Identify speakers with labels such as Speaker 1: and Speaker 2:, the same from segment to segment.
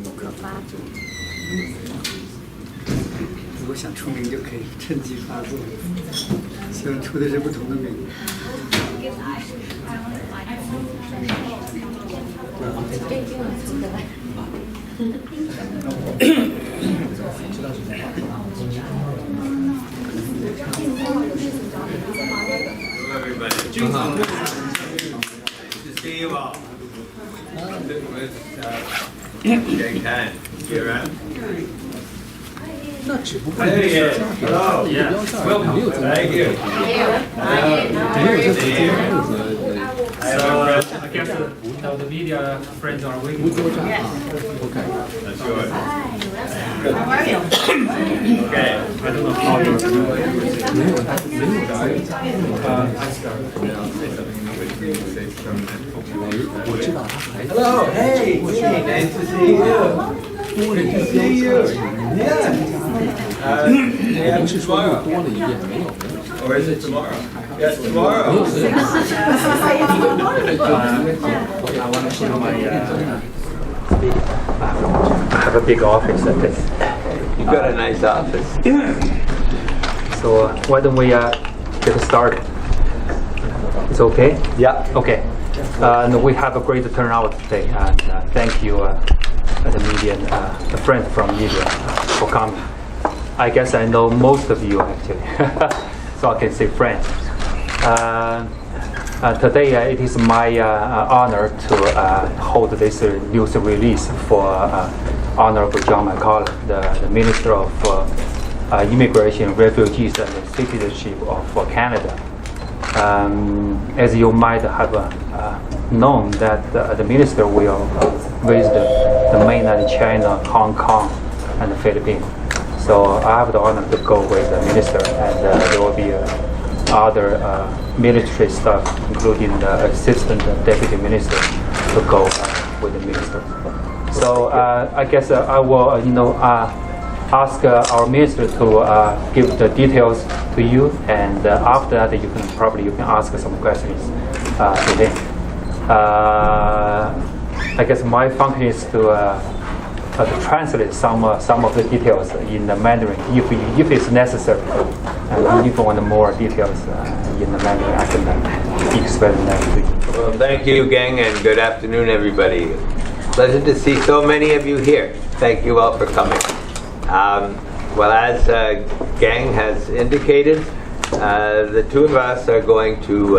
Speaker 1: 不可发。
Speaker 2: 如果想出名，就可以趁机发作。希望出的是不同的名。
Speaker 1: 这已经有出的了。
Speaker 3: Hello, everybody. Good to see you all. With Jake Han. You around?
Speaker 2: 那只不过
Speaker 3: Hey, hello. Yeah. Welcome. Thank you.
Speaker 4: I guess the media friends are waiting.
Speaker 2: OK，
Speaker 3: That's yours.
Speaker 1: How are you?
Speaker 3: Okay.
Speaker 4: I don't know how you're doing.
Speaker 2: 没有我知道他还
Speaker 3: Hello. Hey. Nice to see you. Good to see you. Yeah.
Speaker 2: 不是说又多了一遍，没有。
Speaker 3: Or is it tomorrow? Yes, tomorrow.
Speaker 4: I want to show my. I have a big office at this.
Speaker 3: You've got a nice office.
Speaker 4: So why don't we get started? It's okay?
Speaker 3: Yeah.
Speaker 4: Okay. No, we have a great turnout today, and thank you, the media, the friends from media, for coming. I guess I know most of you actually, so I can say friends. Today it is my honor to hold this news release for Honorable John McCallum, the Minister of Immigration, Refugees and Citizenship of Canada. As you might have known that the Minister will visit the mainland China, Hong Kong and the Philippines. So I have the honor to go with the Minister, and there will be other military staff, including the Assistant Deputy Minister, to go with the Minister. So I guess I will, ask our Minister to give the details to you, and after that you can ask some questions to him. I guess my function is to translate some of the details in the Mandarin if it's necessary. And if you want more details in the Mandarin, I can explain that to you.
Speaker 3: Well, thank you, gang, and good afternoon, everybody. Pleasant to see so many of you here. Thank you all for coming. Well, as Gang has indicated, the two of us are going to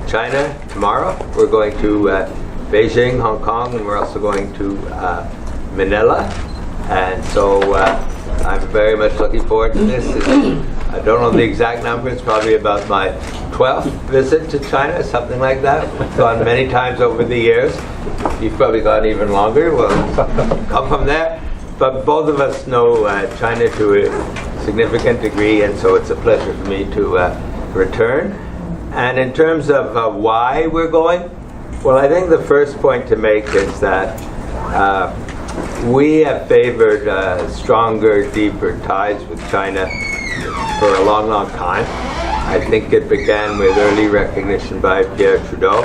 Speaker 3: China tomorrow. We're going to Beijing, Hong Kong, and we're also going to Manila. And so I'm very much looking forward to this. I don't know the exact number. It's probably about my 12th visit to China, something like that. I've gone many times over the years. You've probably gone even longer. We'll come from there. But both of us know China to a significant degree, and so it's a pleasure for me to return. And in terms of why we're going, well, I think the first point to make is that we have favored stronger, deeper ties with China for a long, long time. I think it began with early recognition by Pierre Trudeau,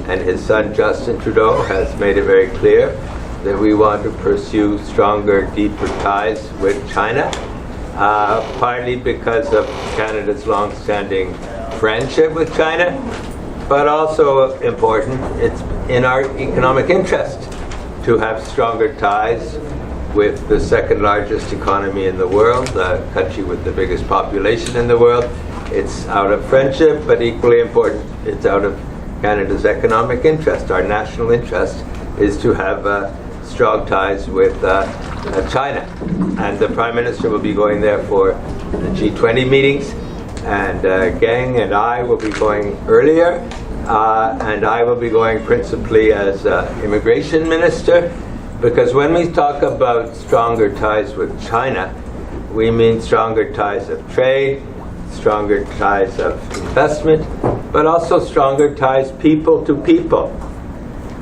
Speaker 3: and his son Justin Trudeau has made it very clear that we want to pursue stronger, deeper ties with China, partly because of Canada's long-standing friendship with China, but also important, it's in our economic interest to have stronger ties with the second largest economy in the world, the country with the biggest population in the world. It's out of friendship, but equally important, it's out of Canada's economic interest. Our national interest is to have strong ties with China. And the Prime Minister will be going there for the G20 meetings, and Gang and I will be going earlier, and I will be going principally as Immigration Minister, because when we talk about stronger ties with China, we mean stronger ties of trade, stronger ties of investment, but also stronger ties people to people.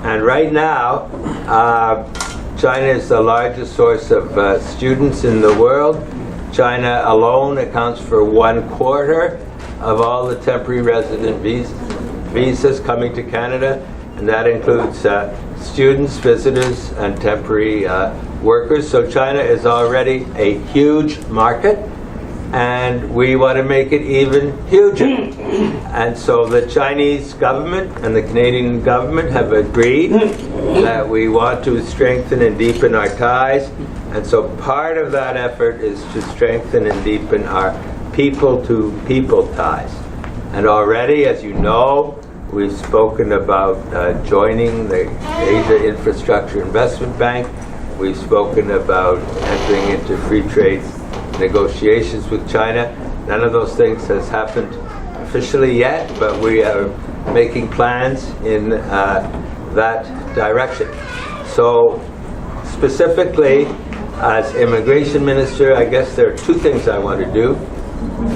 Speaker 3: And right now, China is the largest source of students in the world. China alone accounts for 1/4 of all the temporary resident visas coming to Canada. and that includes students, visitors, and temporary workers. So China is already a huge market, and we want to make it even huger. And so the Chinese government and the Canadian government have agreed that we want to strengthen and deepen our ties. And so part of that effort is to strengthen and deepen our people-to-people ties. And already, as you know, we've spoken about joining the Asia Infrastructure Investment Bank. We've spoken about entering into free trade negotiations with China. None of those things has happened officially yet, but we are making plans in that direction. So specifically, as Immigration Minister, I guess there are two things I want to do.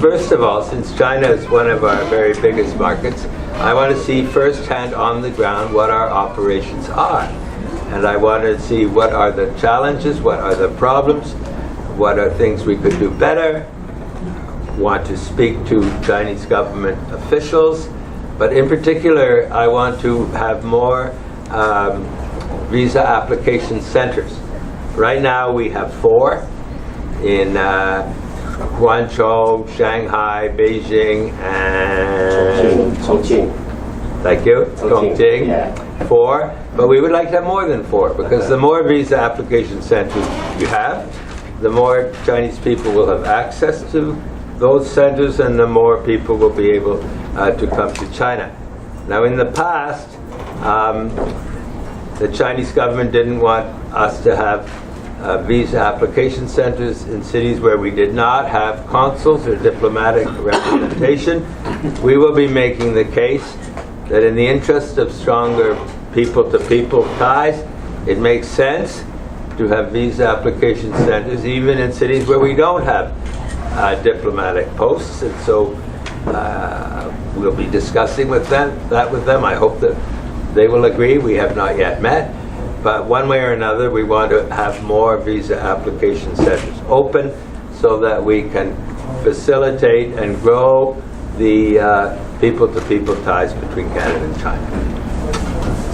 Speaker 3: First of all, since China is one of our very biggest markets, I want to see firsthand on the ground what our operations are. And I want to see what are the challenges, what are the problems, what are things we could do better. Want to speak to Chinese government officials, but in particular, I want to have more visa application centers. Right now we have 4 in Guangzhou, Shanghai, Beijing, and
Speaker 5: Chongqing.
Speaker 3: Thank you, Chongqing.
Speaker 5: Yeah.
Speaker 3: 4, but we would like to have more than 4, because the more visa application centers you have, the more Chinese people will have access to those centers, and the more people will be able to come to China. Now, in the past, the Chinese government didn't want us to have visa application centers in cities where we did not have consuls or diplomatic representation. We will be making the case that in the interest of stronger people-to-people ties, it makes sense to have visa application centers even in cities where we don't have diplomatic posts. And so we'll be discussing that with them. I hope that they will agree. We have not yet met. But one way or another, we want to have more visa application centers open so that we can facilitate and grow the people-to-people ties between Canada and China.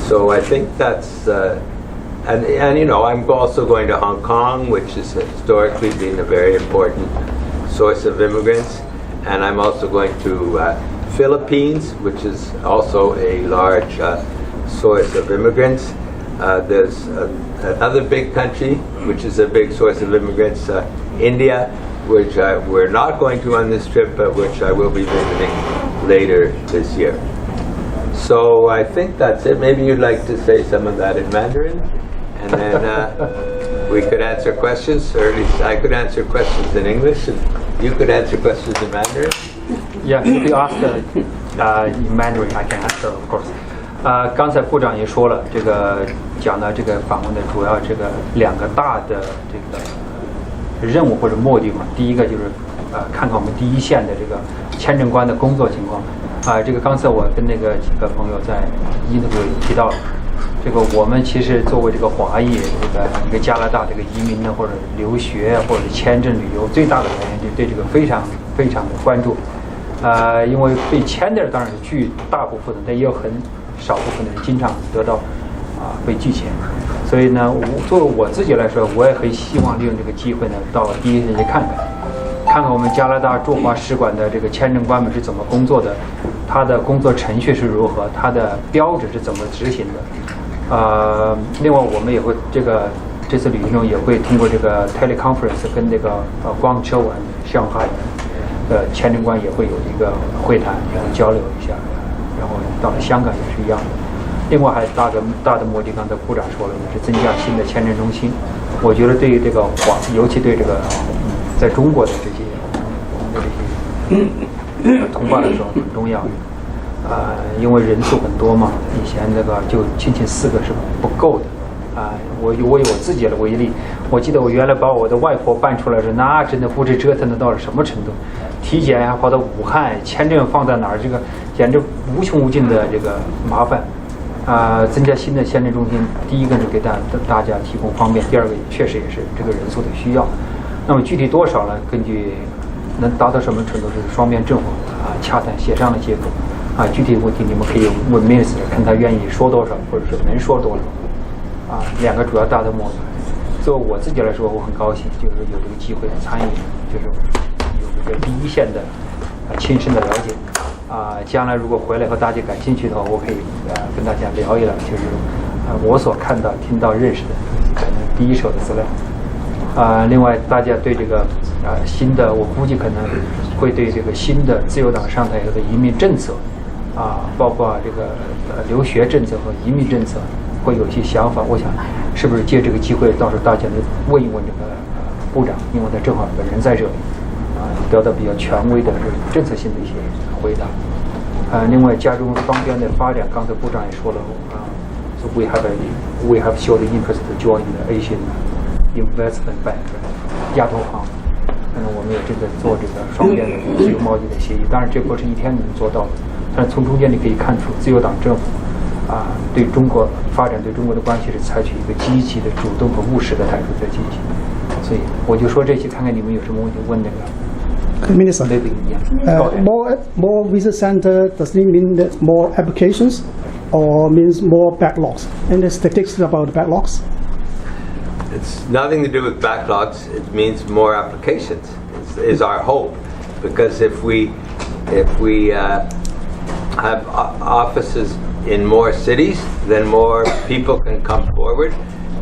Speaker 3: So I think that's, and you know, I'm also going to Hong Kong, which has historically been a very important source of immigrants, and I'm also going to Philippines, which is also a large source of immigrants. There's another big country which is a big source of immigrants, India, which we're not going to on this trip, but which I will be visiting later this year. So I think that's it. Maybe you'd like to say some of that in Mandarin, and then we could answer questions, or at least I could answer questions in English, and you could answer questions in Mandarin.
Speaker 4: Yeah, if you ask in Mandarin, I can answer, of course. 刚才部长也说了，这个讲到这个访问的主要这个2个大的这个任务或者目的嘛。第一个就是看看我们第一线的这个签证官的工作情况。这个刚才我跟那个几个朋友在interview提到了，这个我们其实作为这个华裔，这个一个加拿大这个移民呢，或者留学或者签证旅游，最大的来源就对这个非常非常的关注。因为被签的人当然是居大部分的，但也有很少部分的人经常得到被拒签，所以呢，作为我自己来说，我也很希望利用这个机会呢，到第一线去看看我们加拿大驻华使馆的这个签证官们是怎么工作的，他的工作程序是如何，他的标准是怎么执行的。另外我们也会这次旅行中也会通过这个 teleconference 跟这个光州和上海的签证官也会有一个会谈，然后交流一下。然后到了香港也是一样的。另外还大的目的，刚才部长说了，也是增加新的签证中心。我觉得对于这个尤其对这个在中国的这些同胞来说很重要。因为人数很多嘛，以前那个就仅4个是不够的。我以我自己的为例，我记得我原来把我的外婆办出来时，那真的不知折腾的到了什么程度。体检还跑到武汉，签证放在哪儿，这个简直无穷无尽的这个麻烦。增加新的签证中心，第一个是给大家提供方便，第二个确实也是这个人数的需要。那么具体多少呢？根据能达到什么程度是双边政府洽谈协商的结果。具体问题你们可以问 Minister， 看他愿意说多少，或者是能说多少。两个主要大的目标。作为我自己来说，我很高兴，就是有这个机会参与，就是有这个第一线的亲身的了解。将来如果回来和大家感兴趣的话，我可以跟大家聊一聊，就是我所看到、听到、认识的可能第一手的资料。另外，大家对这个新的，我估计可能会对这个新的自由党上台以后的移民政策，包括这个留学政策和移民政策，会有一些想法。我想，是不是借这个机会，到时候大家能问一问这个部长，因为他正好本人在这里，得到比较权威的政策性的一些回答。另外，加中双边的发展，刚才部长也说了so we have showed the interest to join the Asian Investment Bank 亚投行。我们也正在做这个双边的自由贸易的协议，当然这不是一天能做到的，但是从中间你可以看出自由党政府对中国发展、对中国的关系是采取一个积极的、主动和务实的态度在进行。所以我就说这些，看看你们有什么问题问那个。
Speaker 5: Minister, more visa center, does it mean that more applications or means more backlogs? Any statistics about the backlogs?
Speaker 3: It's nothing to do with backlogs. It means more applications is our hope, because if we have offices in more cities, then more people can come forward,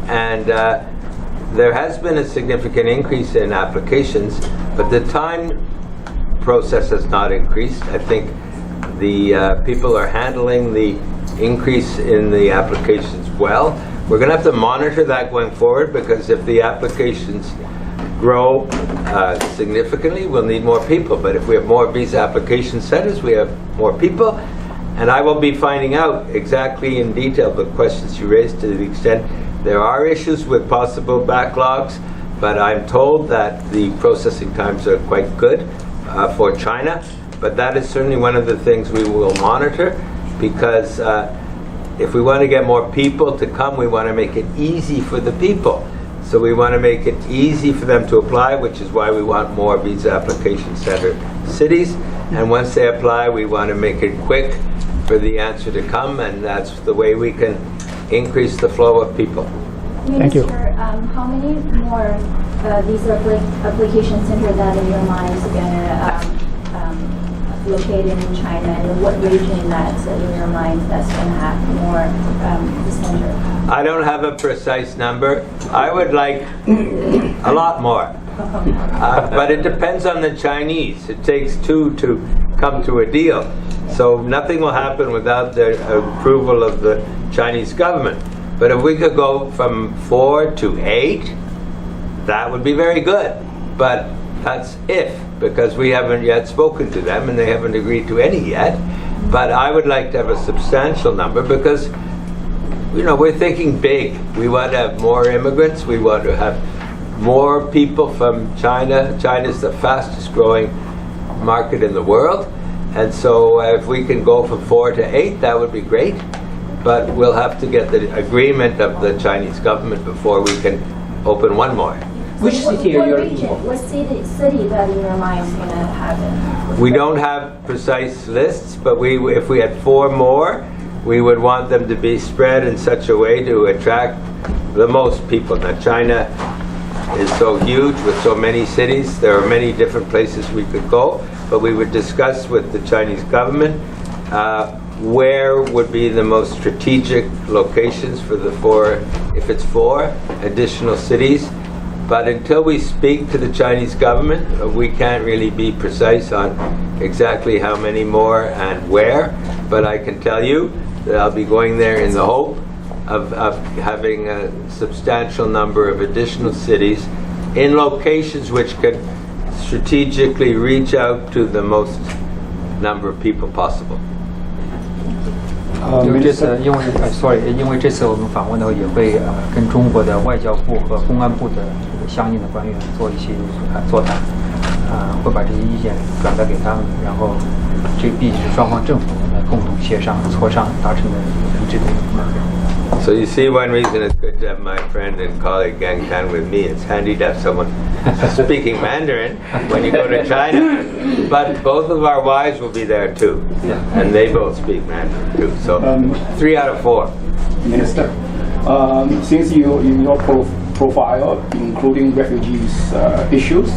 Speaker 3: and there has been a significant increase in applications, but the time process has not increased. I think the people are handling the increase in the applications well. We're going to have to monitor that going forward, because if the applications grow significantly, we'll need more people. But if we have more visa application centers, we have more people. And I will be finding out exactly in detail the questions you raised, to the extent there are issues with possible backlogs, but I'm told that the processing times are quite good for China. But that is certainly one of the things we will monitor, because if we want to get more people to come, we want to make it easy for the people. So we want to make it easy for them to apply, which is why we want more visa application center cities. And once they apply, we want to make it quick for the answer to come, and that's the way we can increase the flow of people.
Speaker 5: Thank you.
Speaker 6: Minister, how many more visa application centers that in your mind is going to located in China, and what region that's in your mind that's going to have more the center?
Speaker 3: I don't have a precise number. I would like a lot more. But it depends on the Chinese. It takes two to come to a deal. So nothing will happen without the approval of the Chinese government. But if we could go from 4 to 8, that would be very good. But that's if, because we haven't yet spoken to them and they haven't agreed to any yet. But I would like to have a substantial number, because we're thinking big. We want to have more immigrants. We want to have more people from China. China is the fastest growing market in the world. And so if we can go from 4 to 8, that would be great. But we'll have to get the agreement of the Chinese government before we can open one more.
Speaker 6: Which city are you looking for? What city that in your mind is going to happen?
Speaker 3: We don't have precise lists, but if we had 4 more, we would want them to be spread in such a way to attract the most people. Now, China is so huge with so many cities. There are many different places we could go, but we would discuss with the Chinese government where would be the most strategic locations for the 4, if it's 4 additional cities. But until we speak to the Chinese government, we can't really be precise on exactly how many more and where. But I can tell you that I'll be going there in the hope of having a substantial number of additional cities in locations which could strategically reach out to the most number of people possible.
Speaker 4: 因为这次，因为这次我们访问的话，也会跟中国的外交部和公安部的相应的官员做一些座谈，会把这些意见转达给他们，然后这必须是双方政府来共同协商、磋商达成的一致的目标。
Speaker 3: So you see, one reason it's good to have my friend and colleague Gang Tan with me. It's handy to have someone speaking Mandarin when you go to China. But both of our wives will be there too, and they both speak Mandarin too. So 3 out of 4.
Speaker 7: Minister, since you in your profile, including refugees issues,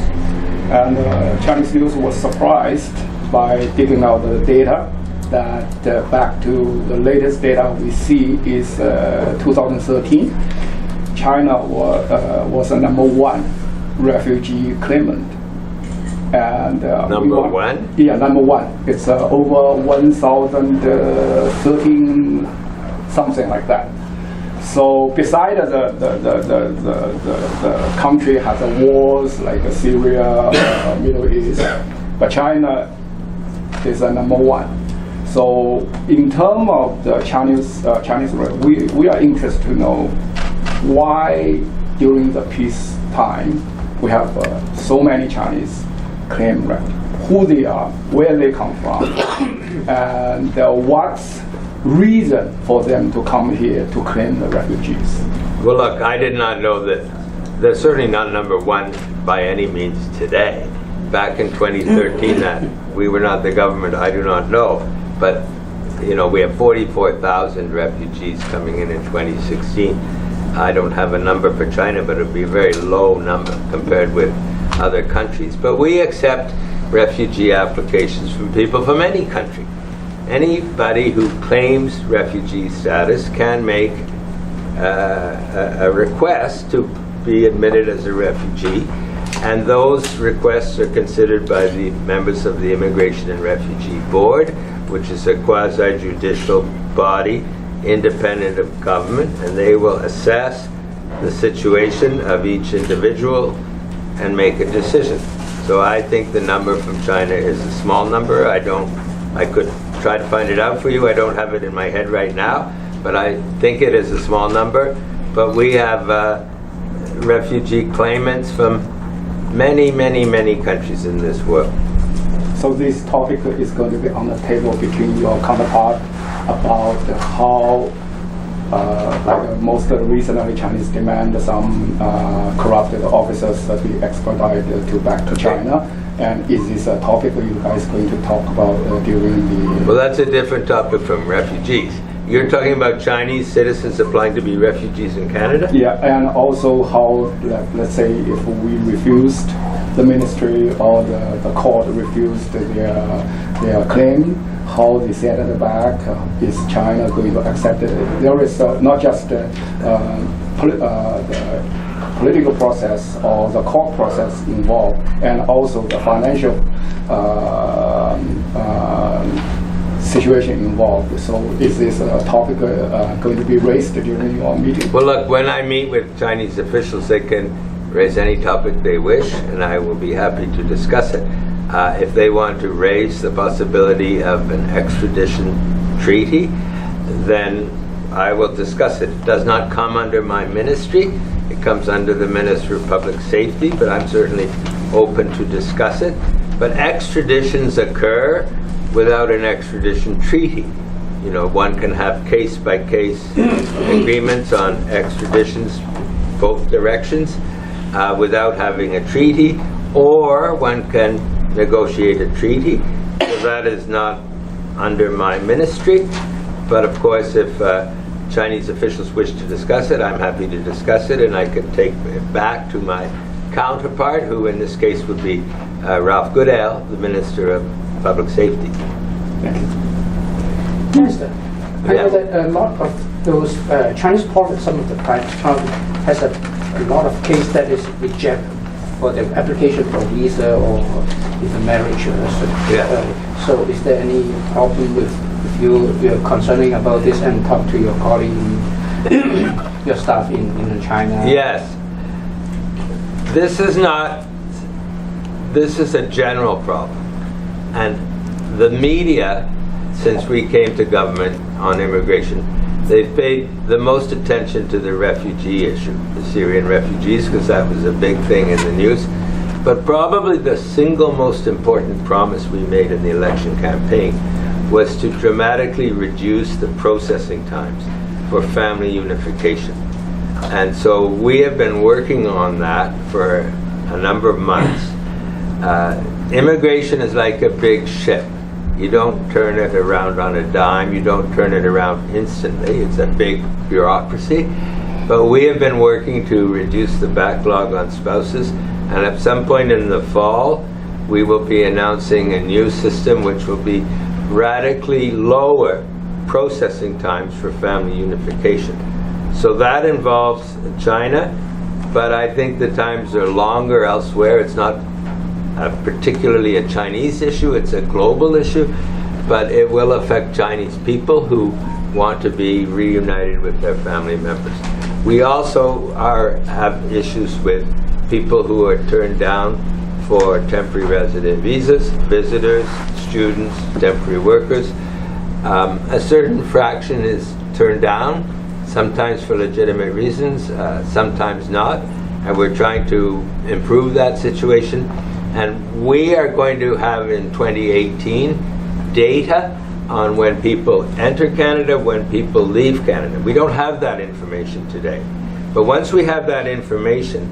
Speaker 7: and Chinese news was surprised by digging out the data that back to the latest data we see is 2013, China was a number 1 refugee claimant. And
Speaker 3: number 1?
Speaker 7: Yeah, number 1. It's over 1,013, something like that. So besides the country has a wars like Syria, Middle East, but China is a number 1. So in terms of the Chinese, we are interested to know why during the peace time we have so many Chinese claim who they are, where they come from, and what's reason for them to come here to claim the refugees.
Speaker 3: Well, look, I did not know that. They're certainly not number 1 by any means today. Back in 2013, that we were not the government, I do not know. But, you know, we have 44,000 refugees coming in 2016. I don't have a number for China, but it would be a very low number compared with other countries. But we accept refugee applications from people from any country. Anybody who claims refugee status can make a request to be admitted as a refugee, and those requests are considered by the members of the Immigration and Refugee Board, which is a quasi-judicial body independent of government, and they will assess the situation of each individual and make a decision. So I think the number from China is a small number. I could try to find it out for you. I don't have it in my head right now, but I think it is a small number. But we have refugee claimants from many, many, many countries in this world.
Speaker 7: So this topic is going to be on the table between your counterpart about how, most recently Chinese demand some corrupted officers to be extradited back to China. And is this a topic you guys going to talk about during the...
Speaker 3: Well, that's a different topic from refugees. You're talking about Chinese citizens applying to be refugees in Canada?
Speaker 7: Yeah, and also how, let's say, if we refused, the ministry or the court refused their claim, how they set it back, is China going to accept it? There is not just the political process or the court process involved, and also the financial situation involved. So is this topic going to be raised during your meeting?
Speaker 3: Well, look, when I meet with Chinese officials, they can raise any topic they wish, and I will be happy to discuss it. If they want to raise the possibility of an extradition treaty, then I will discuss it. It does not come under my ministry. It comes under the Minister of Public Safety, but I'm certainly open to discuss it. But extraditions occur without an extradition treaty. You know, one can have case-by-case agreements on extraditions both directions without having a treaty, or one can negotiate a treaty. So that is not under my ministry. But of course, if Chinese officials wish to discuss it, I'm happy to discuss it, and I can take it back to my counterpart, who in this case would be Ralph Goodale, the Minister of Public Safety.
Speaker 7: Thank you.
Speaker 8: Minister, I know that a lot of those Chinese province, some of the private province, has a lot of case that is rejected for the application for visa or even marriage. So is there any problem with you're concerning about this and talk to your colleague, your staff in China?
Speaker 3: Yes. This is a general problem. And the media, since we came to government on immigration, they've paid the most attention to the refugee issue, the Syrian refugees, because that was a big thing in the news. But probably the single most important promise we made in the election campaign was to dramatically reduce the processing times. for family unification. And so we have been working on that for a number of months. Immigration is like a big ship. You don't turn it around on a dime. You don't turn it around instantly. It's a big bureaucracy. But we have been working to reduce the backlog on spouses. And at some point in the fall, we will be announcing a new system which will be radically lower processing times for family unification. So that involves China, but I think the times are longer elsewhere. It's not particularly a Chinese issue, it's a global issue, but it will affect Chinese people who want to be reunited with their family members. We also have issues with people who are turned down for temporary resident visas, visitors, students, temporary workers. A certain fraction is turned down, sometimes for legitimate reasons, sometimes not, and we're trying to improve that situation. And we are going to have in 2018 data on when people enter Canada, when people leave Canada. We don't have that information today. But once we have that information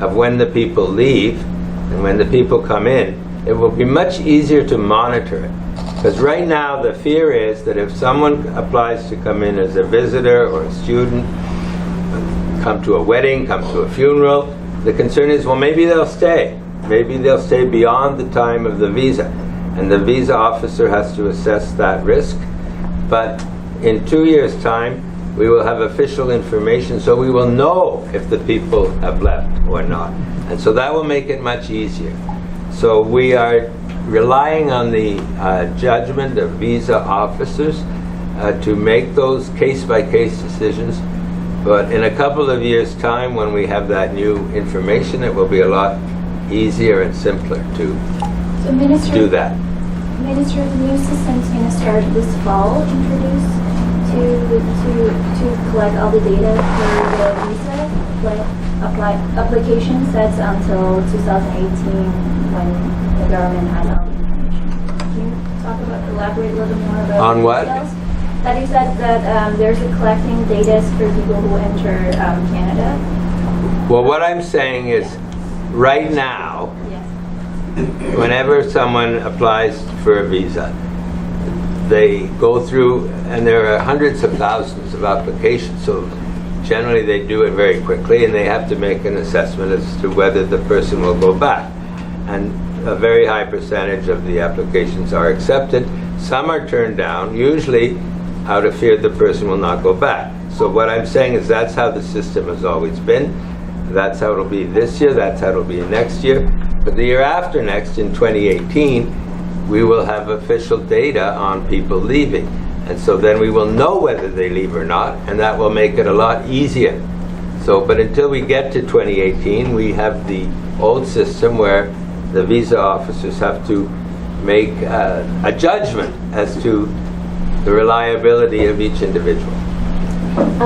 Speaker 3: of when the people leave and when the people come in, it will be much easier to monitor it. Because right now the fear is that if someone applies to come in as a visitor or a student, come to a wedding, come to a funeral, the concern is, well, maybe they'll stay. Maybe they'll stay beyond the time of the visa. And the visa officer has to assess that risk. But in 2 years' time, we will have official information, so we will know if the people have left or not. And so that will make it much easier. So we are relying on the judgment of visa officers to make those case-by-case decisions. But in a couple of years' time, when we have that new information, it will be a lot easier and simpler to do that.
Speaker 6: Minister, the new system is going to start this fall, introduced to collect all the data for the visa applications. That's until 2018 when the government has all the information. Can you elaborate a little more about
Speaker 3: on what?
Speaker 6: Details? That you said that there's a collecting data for people who enter Canada.
Speaker 3: Well, what I'm saying is, right now,
Speaker 6: Yes.
Speaker 3: whenever someone applies for a visa, they go through, and there are hundreds of thousands of applications, so generally they do it very quickly, and they have to make an assessment as to whether the person will go back. And a very high percentage of the applications are accepted. Some are turned down, usually out of fear the person will not go back. So what I'm saying is that's how the system has always been. That's how it'll be this year, that's how it'll be next year. But the year after next, in 2018, we will have official data on people leaving. And so then we will know whether they leave or not, and that will make it a lot easier. So, but until we get to 2018, we have the old system where the visa officers have to make a judgment as to the reliability of each individual.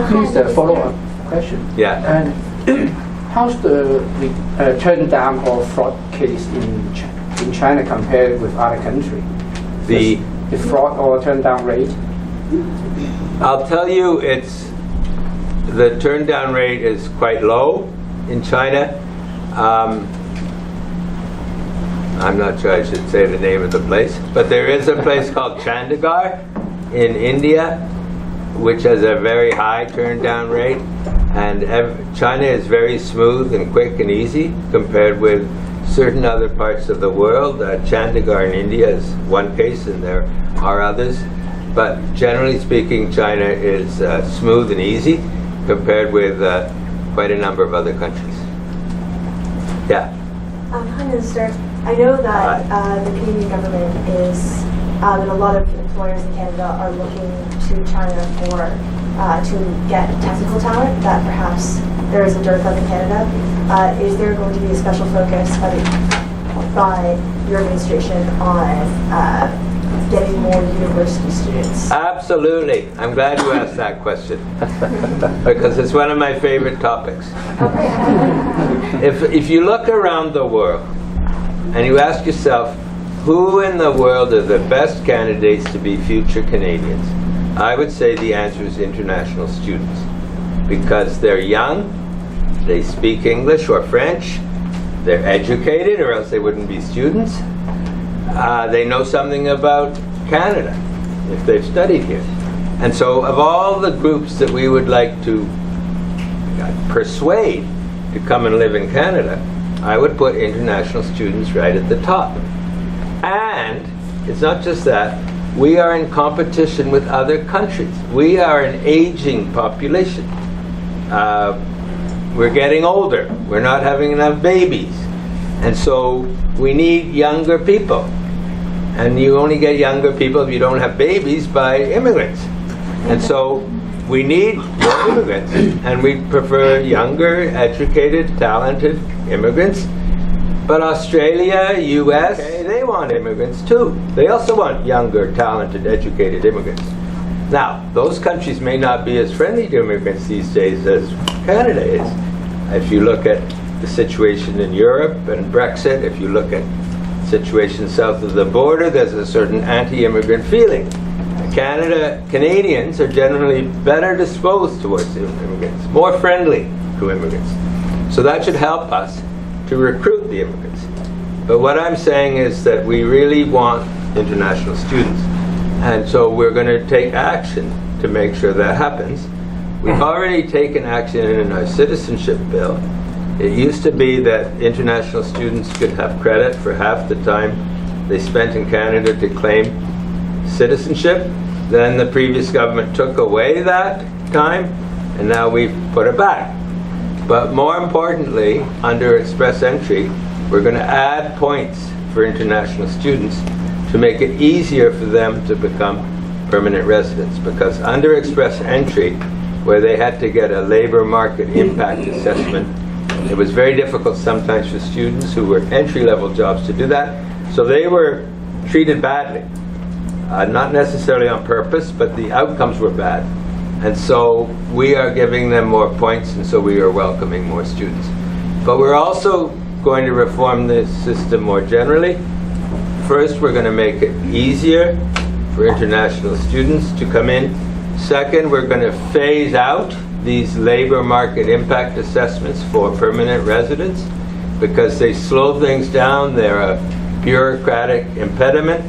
Speaker 8: Please, a follow-up question.
Speaker 3: Yeah.
Speaker 8: And how's the turn down or fraud case in China compared with other countries? The fraud or turn down rate?
Speaker 3: I'll tell you, the turn down rate is quite low in China. I'm not sure I should say the name of the place, but there is a place called Chandigarh in India, which has a very high turn down rate. And China is very smooth and quick and easy compared with certain other parts of the world. Chandigarh in India is one case, and there are others. But generally speaking, China is smooth and easy compared with quite a number of other countries. Yeah.
Speaker 9: Hi, Minister. I know that the Canadian government is, and a lot of employers in Canada are looking to China for to get technical talent that perhaps there is a dearth of in Canada. Is there going to be a special focus by your administration on getting more university students?
Speaker 3: Absolutely. I'm glad you asked that question because it's one of my favorite topics. If you look around the world and you ask yourself, who in the world are the best candidates to be future Canadians? I would say the answer is international students, because they're young, they speak English or French, they're educated or else they wouldn't be students, they know something about Canada if they've studied here. And so of all the groups that we would like to persuade to come and live in Canada, I would put international students right at the top. And it's not just that, we are in competition with other countries. We are an aging population. We're getting older. We're not having enough babies. And so we need younger people. And you only get younger people if you don't have babies by immigrants. And so we need more immigrants. And we prefer younger, educated, talented immigrants. But Australia, US, they want immigrants too. They also want younger, talented, educated immigrants. Now, those countries may not be as friendly to immigrants these days as Canada is. If you look at the situation in Europe and Brexit, if you look at the situation south of the border, there's a certain anti-immigrant feeling. Canadians are generally better disposed towards immigrants, more friendly to immigrants. So that should help us to recruit the immigrants. But what I'm saying is that we really want international students. And so we're going to take action to make sure that happens. We've already taken action in our citizenship bill. It used to be that international students could have credit for half the time they spent in Canada to claim citizenship. Then the previous government took away that time, and now we've put it back. But more importantly, under express entry, we're going to add points for international students to make it easier for them to become permanent residents. Because under express entry, where they had to get a labor market impact assessment, it was very difficult sometimes for students who were entry-level jobs to do that. So they were treated badly. Not necessarily on purpose, but the outcomes were bad. And so we are giving them more points, and so we are welcoming more students. But we're also going to reform the system more generally. First, we're going to make it easier for international students to come in. Second, we're going to phase out these labor market impact assessments for permanent residents because they slow things down. They're a bureaucratic impediment.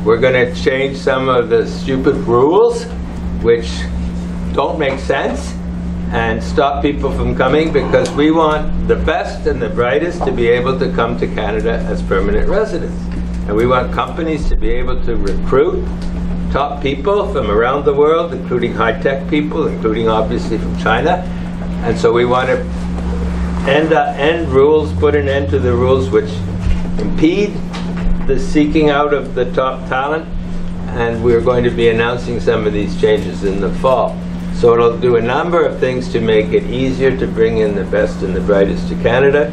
Speaker 3: We're going to change some of the stupid rules which don't make sense and stop people from coming, because we want the best and the brightest to be able to come to Canada as permanent residents. And we want companies to be able to recruit top people from around the world, including high-tech people, including obviously from China. And so we want to end rules, put an end to the rules which impede the seeking out of the top talent. And we're going to be announcing some of these changes in the fall. So it'll do a number of things to make it easier to bring in the best and the brightest to Canada,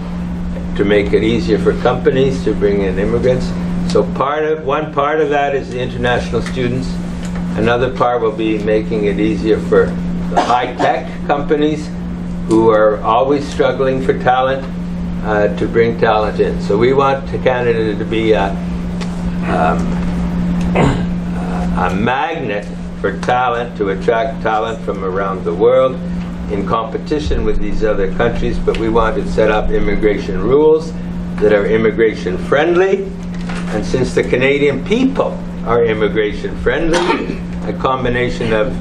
Speaker 3: to make it easier for companies to bring in immigrants. So one part of that is the international students. Another part will be making it easier for the high-tech companies who are always struggling for talent to bring talent in. So we want Canada to be a magnet for talent, to attract talent from around the world in competition with these other countries. But we want to set up immigration rules that are immigration friendly. And since the Canadian people are immigration friendly, a combination of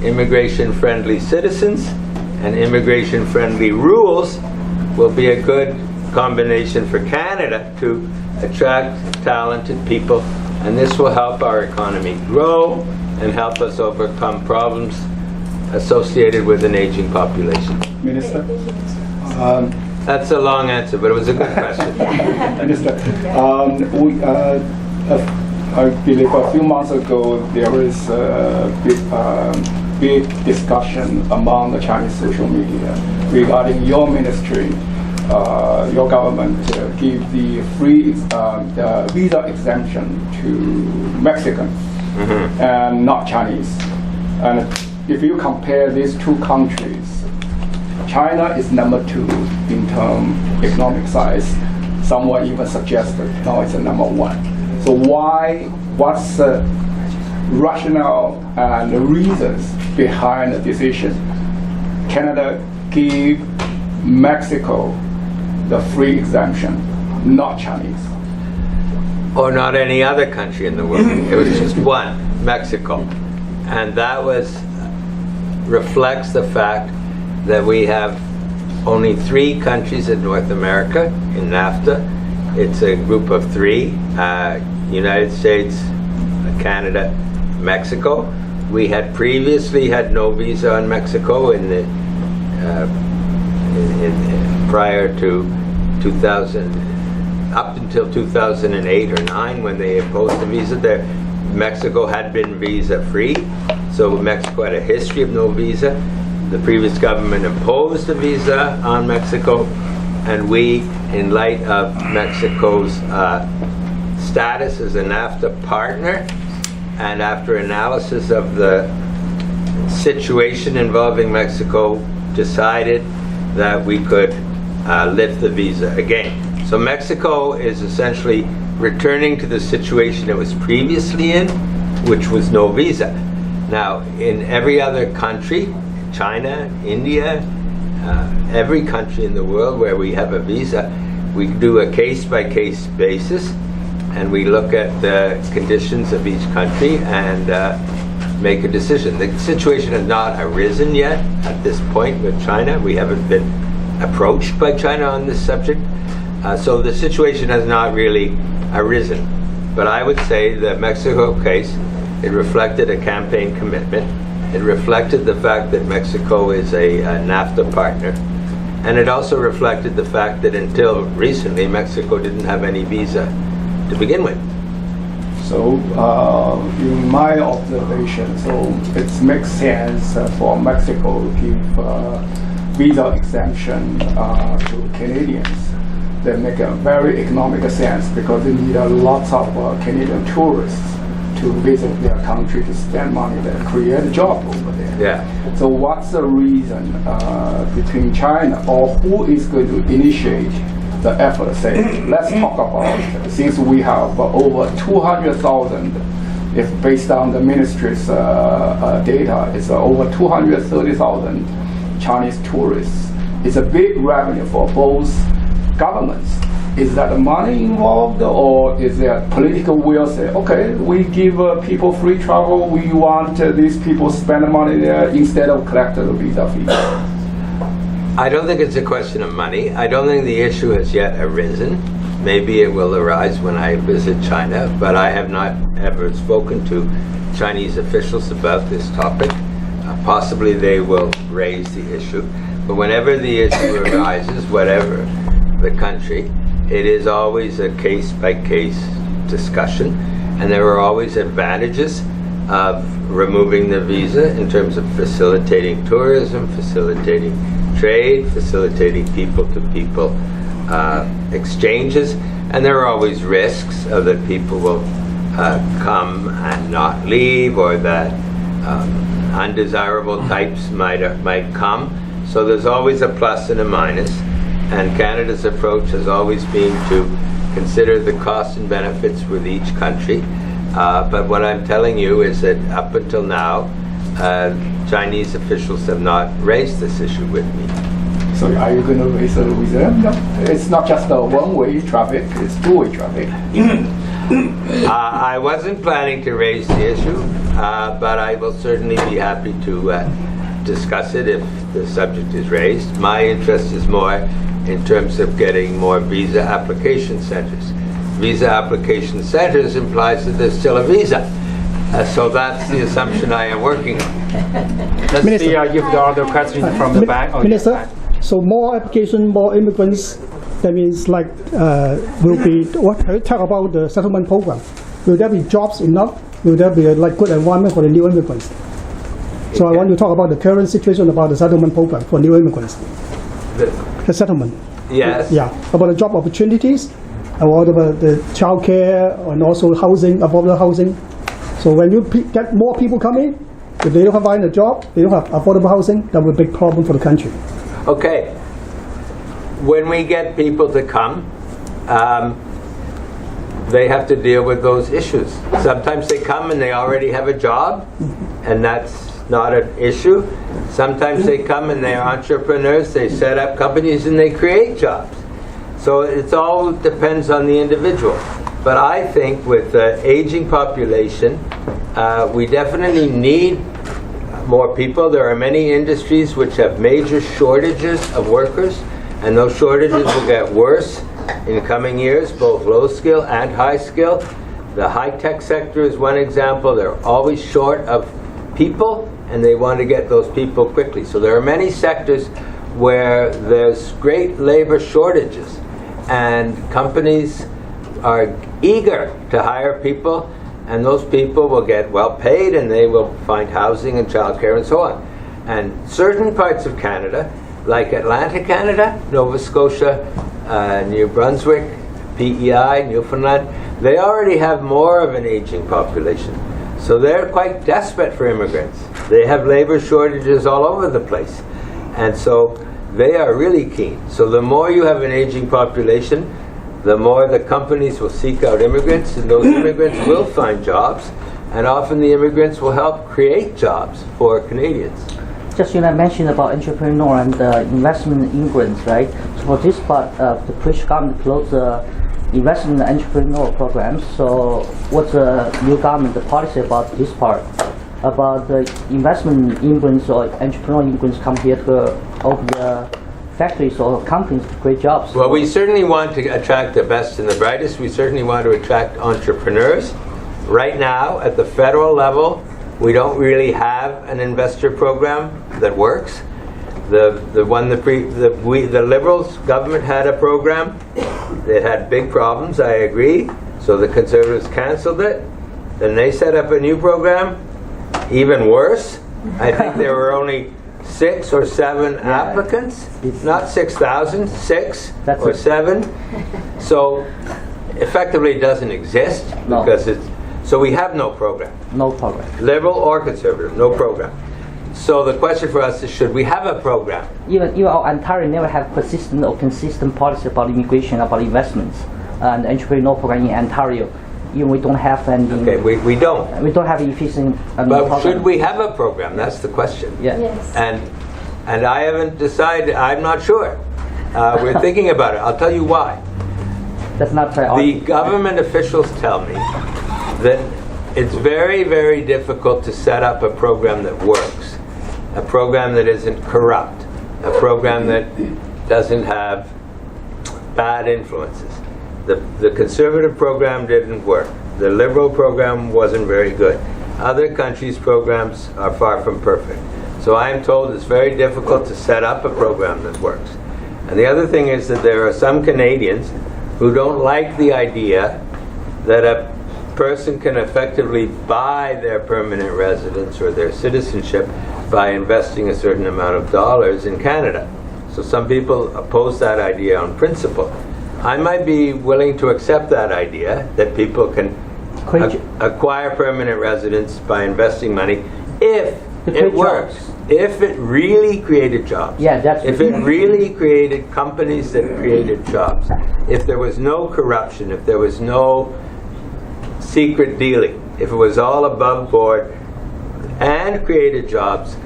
Speaker 3: immigration friendly citizens and immigration friendly rules will be a good combination for Canada to attract talented people. And this will help our economy grow and help us overcome problems associated with an aging population.
Speaker 7: Minister?
Speaker 3: That's a long answer, but it was a good question.
Speaker 7: Minister, I believe a few months ago there was a big discussion among the Chinese social media regarding your ministry, your government give the free visa exemption to Mexicans and not Chinese. And if you compare these two countries, China is number 2 in terms of economic size. Someone even suggested now it's a number 1. So what's rationale and the reasons behind the decision, Canada gave Mexico the free exemption, not Chinese.
Speaker 3: Or not any other country in the world. It was just one, Mexico. And that reflects the fact that we have only 3 countries in North America in NAFTA. It's a group of 3, United States, Canada, Mexico. We had previously had no visa on Mexico prior to 2000. Up until 2008 or 9, when they imposed the visa there, Mexico had been visa-free. So Mexico had a history of no visa. The previous government imposed a visa on Mexico, and we, in light of Mexico's status as a NAFTA partner, and after analysis of the situation involving Mexico, decided that we could lift the visa again. So Mexico is essentially returning to the situation it was previously in, which was no visa. Now, in every other country, China, India, every country in the world where we have a visa, we do a case-by-case basis, and we look at the conditions of each country and make a decision. The situation has not arisen yet at this point with China. We haven't been approached by China on this subject. So the situation has not really arisen. But I would say the Mexico case, it reflected a campaign commitment. It reflected the fact that Mexico is a NAFTA partner. And it also reflected the fact that until recently, Mexico didn't have any visa to begin with.
Speaker 7: So in my observation, so it makes sense for Mexico to give visa exemption to Canadians. They make a very economic sense because they need lots of Canadian tourists to visit their country to spend money there, create a job over there.
Speaker 3: Yeah.
Speaker 7: So what's the reason between China, or who is going to initiate the effort? Say, let's talk about, since we have over 200,000, if based on the ministry's data, it's over 230,000 Chinese tourists. It's a big revenue for both governments. Is that the money involved, or is there political will say, okay, we give people free travel, we want these people spend money there instead of collect the visa fee?
Speaker 3: I don't think it's a question of money. I don't think the issue has yet arisen. Maybe it will arise when I visit China, but I have not ever spoken to Chinese officials about this topic. Possibly they will raise the issue. But whenever the issue arises, whatever the country, it is always a case-by-case discussion, and there are always advantages of removing the visa in terms of facilitating tourism, facilitating trade, facilitating people-to-people exchanges, and there are always risks that people will come and not leave, or that undesirable types might come. So there's always a plus and a minus. And Canada's approach has always been to consider the costs and benefits with each country. But what I'm telling you is that up until now, Chinese officials have not raised this issue with me.
Speaker 7: So are you going to raise it with them? No. It's not just a one-way traffic, it's two-way traffic.
Speaker 3: I wasn't planning to raise the issue, but I will certainly be happy to discuss it if the subject is raised. My interest is more in terms of getting more visa application centers. Visa application centers implies that there's still a visa. So that's the assumption I am working on.
Speaker 4: Let's
Speaker 5: Minister.
Speaker 4: see if there are other questions from the back. Oh,
Speaker 5: Minister,
Speaker 4: yes.
Speaker 5: so more application, more immigrants, that means like will be, what, talk about the settlement program. Will there be jobs enough? Will there be a good environment for the new immigrants? So I want to talk about the current situation about the settlement program for new immigrants. The settlement.
Speaker 3: Yes.
Speaker 5: Yeah, about the job opportunities, about the child care, and also housing, affordable housing. So when you get more people coming, if they don't find a job, they don't have affordable housing, that will be a big problem for the country.
Speaker 3: they have to deal with those issues. Sometimes they come and they already have a job, and that's not an issue. Sometimes they come and they're entrepreneurs, they set up companies and they create jobs. So it all depends on the individual. But I think with the aging population, we definitely need more people. There are many industries which have major shortages of workers, and those shortages will get worse in coming years, both low skill and high skill. The high-tech sector is one example. They're always short of people, and they want to get those people quickly. So there are many sectors where there's great labor shortages, and companies are eager to hire people, and those people will get well paid, and they will find housing and childcare and so on. And certain parts of Canada, like Atlantic Canada, Nova Scotia, New Brunswick, PEI, Newfoundland, they already have more of an aging population. So they're quite desperate for immigrants. They have labor shortages all over the place. And so they are really keen. So the more you have an aging population, the more the companies will seek out immigrants, and those immigrants will find jobs, and often the immigrants will help create jobs for Canadians.
Speaker 10: Just mentioned about entrepreneur and investment immigrants, right? So for this part, the British government closed the investment entrepreneur programs. So what's the new government policy about this part? About the investment immigrants or entrepreneur immigrants come here to open the factories or companies to create jobs?
Speaker 3: Well, we certainly want to attract the best and the brightest. We certainly want to attract entrepreneurs. Right now, at the federal level, we don't really have an investor program that works. The Liberals government had a program. It had big problems, I agree. So the Conservatives canceled it. Then they set up a new program, even worse. I think there were only 6 or 7 applicants, not 6,000, 6 or 7. So effectively it doesn't exist because it's, so we have no program.
Speaker 10: No program.
Speaker 3: Liberal or conservative, no program. So the question for us is, should we have a program?
Speaker 10: Even Ontario never have persistent or consistent policy about immigration, about investments, and entrepreneur program in Ontario. Even we don't have any.
Speaker 3: Okay, we don't.
Speaker 10: We don't have efficient.
Speaker 3: But program. Should we have a program? That's the question.
Speaker 10: Yeah.
Speaker 9: Yes.
Speaker 3: And I haven't decided. I'm not sure. We're thinking about it. I'll tell you why.
Speaker 10: That's not priority.
Speaker 3: The government officials tell me that it's very, very difficult to set up a program that works, a program that isn't corrupt, a program that doesn't have bad influences. The conservative program didn't work. The liberal program wasn't very good. Other countries' programs are far from perfect. So I am told it's very difficult to set up a program that works. And the other thing is that there are some Canadians who don't like the idea that a person can effectively buy their permanent residence or their citizenship by investing a certain amount of dollars in Canada. So some people oppose that idea on principle. I might be willing to accept that idea, that people can acquire permanent residence by investing money if it works.
Speaker 10: Jobs.
Speaker 3: If it really created jobs.
Speaker 10: Yeah, that's
Speaker 3: if it really created companies that created jobs. If there was no corruption, if there was no secret dealing, if it was all above board and created jobs,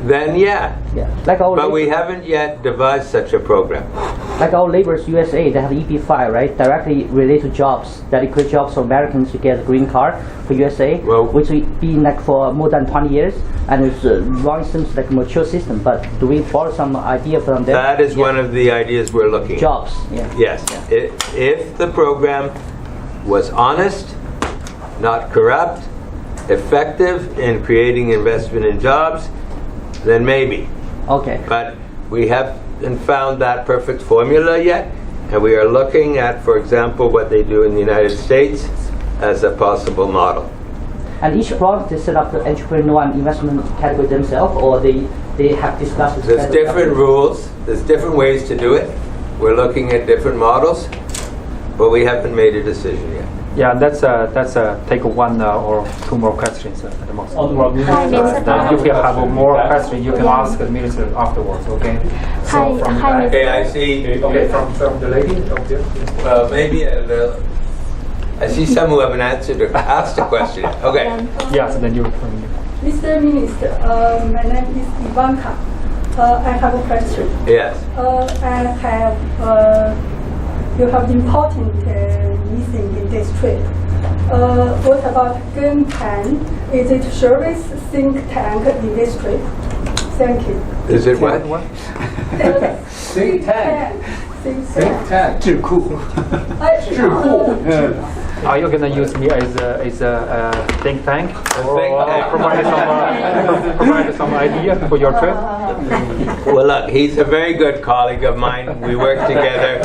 Speaker 3: then yeah.
Speaker 10: Like our
Speaker 3: but we haven't yet devised such a program.
Speaker 10: Like our Labor's USA, they have EB-5, right? Directly related to jobs, that create jobs for Americans to get a green card for USA, which will be like for more than 20 years, and it's running seems like a mature system. But do we borrow some idea from them?
Speaker 3: That is one of the ideas we're looking at.
Speaker 10: Jobs.
Speaker 3: Yes. If the program was honest, not corrupt, effective in creating investment in jobs, then maybe.
Speaker 10: Okay.
Speaker 3: But we haven't found that perfect formula yet, and we are looking at, for example, what they do in the United States as a possible model.
Speaker 10: And each province they set up the entrepreneur and investment category themselves, or they have discussed it.
Speaker 3: There's different rules. There's different ways to do it. We're looking at different models, but we haven't made a decision yet.
Speaker 4: Yeah, that's take 1 or 2 more questions at the most.
Speaker 1: Hi,
Speaker 4: if you have more questions, you can ask the minister afterwards. Okay.
Speaker 1: Hi,
Speaker 3: Okay, I see.
Speaker 4: Okay, from the lady up there.
Speaker 3: Well, maybe a little. I see some who haven't answered or asked a question. Okay.
Speaker 4: Yes, then you.
Speaker 11: Mr. Minister, my name is Ivanka. I have a question.
Speaker 3: Yes.
Speaker 11: You have important missing in this trip. What about game plan? Is it service think tank in this trip? Thank you.
Speaker 3: Is it what?
Speaker 7: Think tank. Think tank. 智库。智库。
Speaker 4: Are you gonna use me as a think tank?
Speaker 3: Think tank.
Speaker 4: Provide some idea for your trip?
Speaker 3: Well, look, he's a very good colleague of mine. We worked together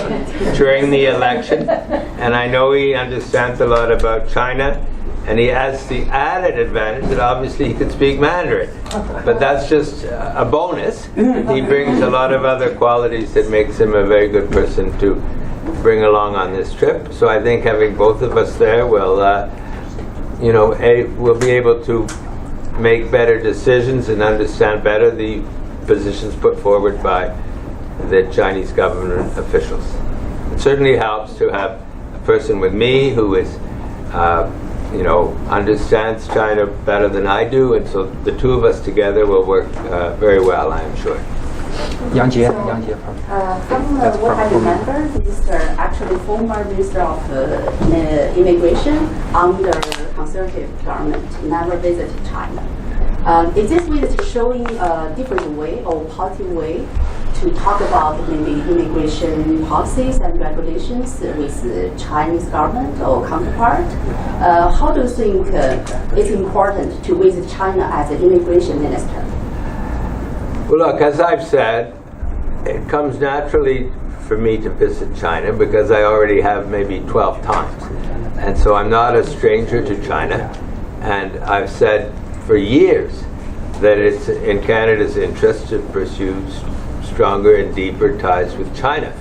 Speaker 3: during the election, and I know he understands a lot about China, and he has the added advantage that obviously he can speak Mandarin. But that's just a bonus. He brings a lot of other qualities that makes him a very good person to bring along on this trip. So I think having both of us there will, we'll be able to make better decisions and understand better the positions put forward by the Chinese government officials. It certainly helps to have a person with me who is, understands China better than I do, and so the two of us together will work very well, I am sure.
Speaker 4: Yang Jie.
Speaker 12: From what I remember, Mr. actually former Minister of Immigration under conservative government never visited China. Is this visit showing a different way or positive way to talk about maybe immigration policies and regulations with the Chinese government or counterpart? How do you think it's important to visit China as an immigration minister?
Speaker 3: Well, look, as I've said, it comes naturally for me to visit China because I already have maybe 12 times. And so I'm not a stranger to China. And I've said for years that it's in Canada's interest to pursue stronger and deeper ties with China.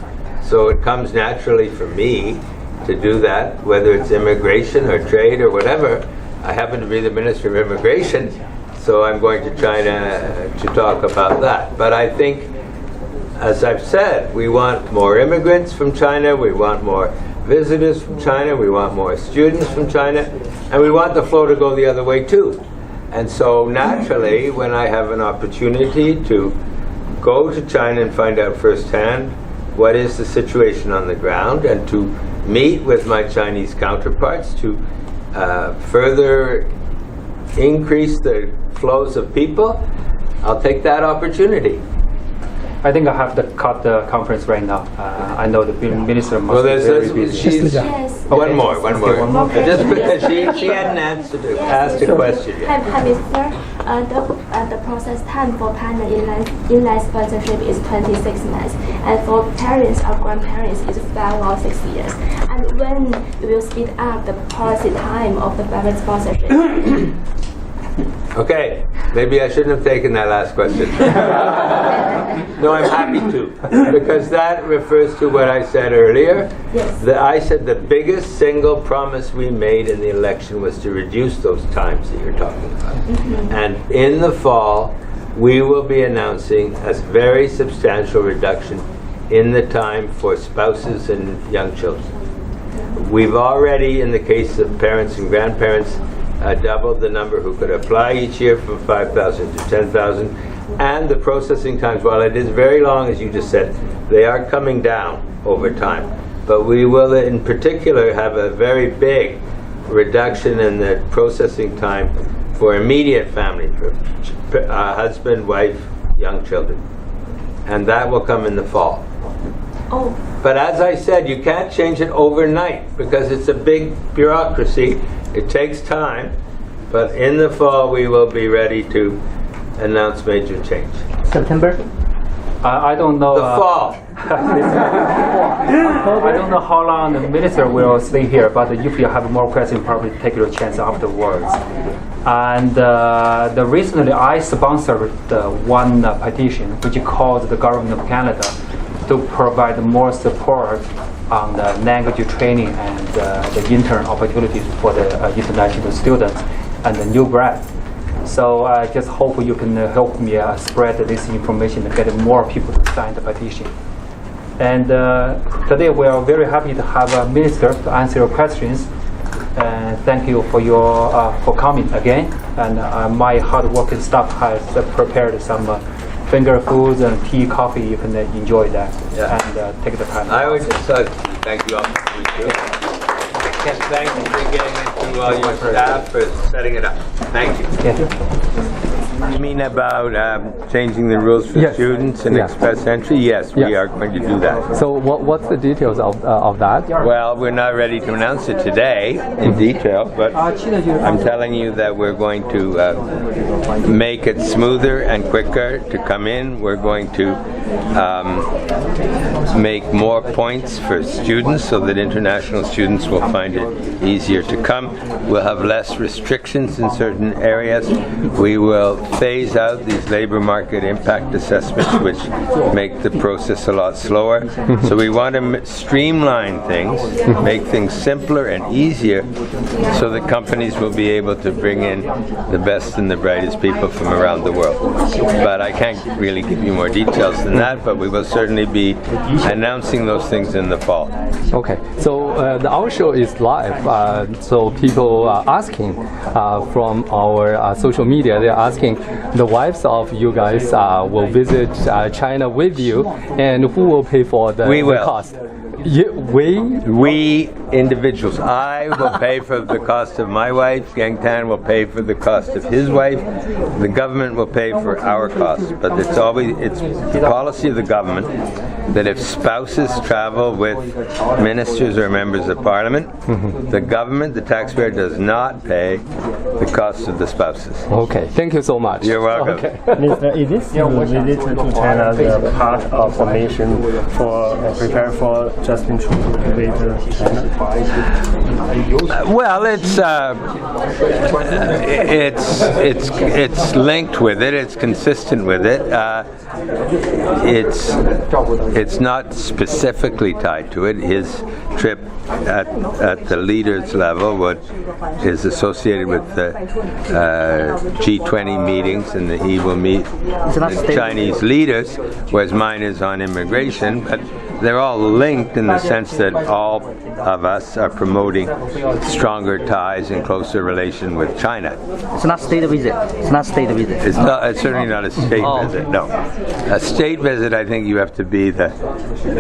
Speaker 3: So it comes naturally for me to do that, whether it's immigration or trade or whatever. I happen to be the Minister of Immigration, so I'm going to China to talk about that. But I think, as I've said, we want more immigrants from China, we want more visitors from China, we want more students from China, and we want the flow to go the other way too. And so naturally, when I have an opportunity to go to China and find out firsthand what is the situation on the ground and to meet with my Chinese counterparts to further increase the flows of people, I'll take that opportunity.
Speaker 4: I think I have to cut the conference right now. I know the minister must be very busy.
Speaker 3: One more. Just because she hadn't asked a question yet.
Speaker 1: Hi, Mr. The process time for partner inline sponsorship is 26 months, and for parents or grandparents is 5 or 6 years. And when you will speed up the policy time of the private sponsorship?
Speaker 3: Okay, maybe I shouldn't have taken that last question. No, I'm happy to, because that refers to what I said earlier.
Speaker 1: Yes.
Speaker 3: I said the biggest single promise we made in the election was to reduce those times that you're talking about. Mm-hmm. And in the fall, we will be announcing a very substantial reduction in the time for spouses and young children. We've already, in the case of parents and grandparents, doubled the number who could apply each year from 5,000 to 10,000. And the processing times, while it is very long, as you just said, they are coming down over time. But we will, in particular, have a very big reduction in the processing time for immediate family, for husband, wife, young children. And that will come in the fall.
Speaker 1: Oh.
Speaker 3: But as I said, you can't change it overnight because it's a big bureaucracy. It takes time, but in the fall we will be ready to announce major change.
Speaker 10: September?
Speaker 4: I don't know.
Speaker 3: The fall.
Speaker 4: I don't know how long the minister will stay here, but if you have more questions, probably take your chance afterwards. And recently I sponsored one petition which called the government of Canada to provide more support on the language training and the intern opportunities for the international students and the new grad. So I just hope you can help me spread this information and get more people to sign the petition. And today we are very happy to have a minister to answer your questions. And thank you for your for coming again. And my hard-working staff has prepared some finger foods and tea, coffee. You can enjoy that and take the time.
Speaker 3: I would just thank you all for coming too. Thank you again to all your staff for setting it up. Thank you. You mean about changing the rules for students and express entry? Yes, we are going to do that.
Speaker 13: So what's the details of that?
Speaker 3: Well, we're not ready to announce it today in detail, but I'm telling you that we're going to make it smoother and quicker to come in. We're going to make more points for students so that international students will find it easier to come. We'll have less restrictions in certain areas. We will phase out these labor market impact assessments, which make the process a lot slower. So we want to streamline things, make things simpler and easier so that companies will be able to bring in the best and the brightest people from around the world. But I can't really give you more details than that, but we will certainly be announcing those things in the fall.
Speaker 13: Okay, so our show is live, so people are asking from our social media, they're asking the wives of you guys will visit China with you, and who will pay for the cost?
Speaker 3: We individuals. I will pay for the cost of my wife. Gang Tan will pay for the cost of his wife. The government will pay for our costs. But it's the policy of the government that if spouses travel with ministers or members of parliament, the government, the taxpayer, does not pay the cost of the spouses.
Speaker 13: Okay, thank you so much.
Speaker 3: You're welcome.
Speaker 13: Okay.
Speaker 14: Mr. Is this visit to China the part of the mission for prepare for Justin Trudeau to visit China?
Speaker 3: Well, it's linked with it. It's consistent with it. It's not specifically tied to it. His trip at the leaders level is associated with the G20 meetings, and he will meet the Chinese leaders, whereas mine is on immigration. But they're all linked in the sense that all of us are promoting stronger ties and closer relation with China.
Speaker 10: It's not state visit. It's not state visit.
Speaker 3: It's certainly not a state visit. No, a state visit. I think you have to be the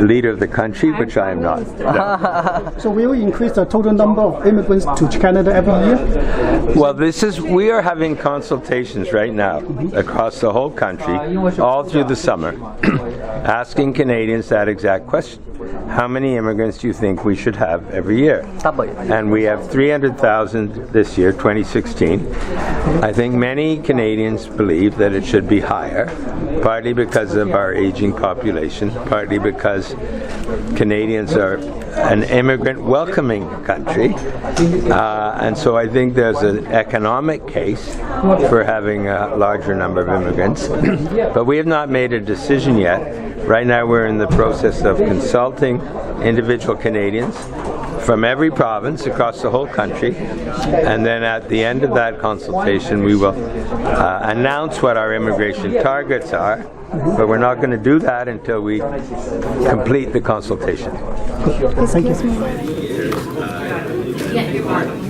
Speaker 3: leader of the country, which I am not. No.
Speaker 5: So will you increase the total number of immigrants to Canada every year?
Speaker 3: Well, we are having consultations right now across the whole country, all through the summer, asking Canadians that exact question. How many immigrants do you think we should have every year? And we have 300,000 this year, 2016. I think many Canadians believe that it should be higher, partly because of our aging population, partly because Canadians are an immigrant welcoming country, and so I think there's an economic case for having a larger number of immigrants. But we have not made a decision yet. Right now we're in the process of consulting individual Canadians from every province across the whole country, and then at the end of that consultation we will announce what our immigration targets are, but we're not going to do that until we complete the consultation.
Speaker 5: Thank you.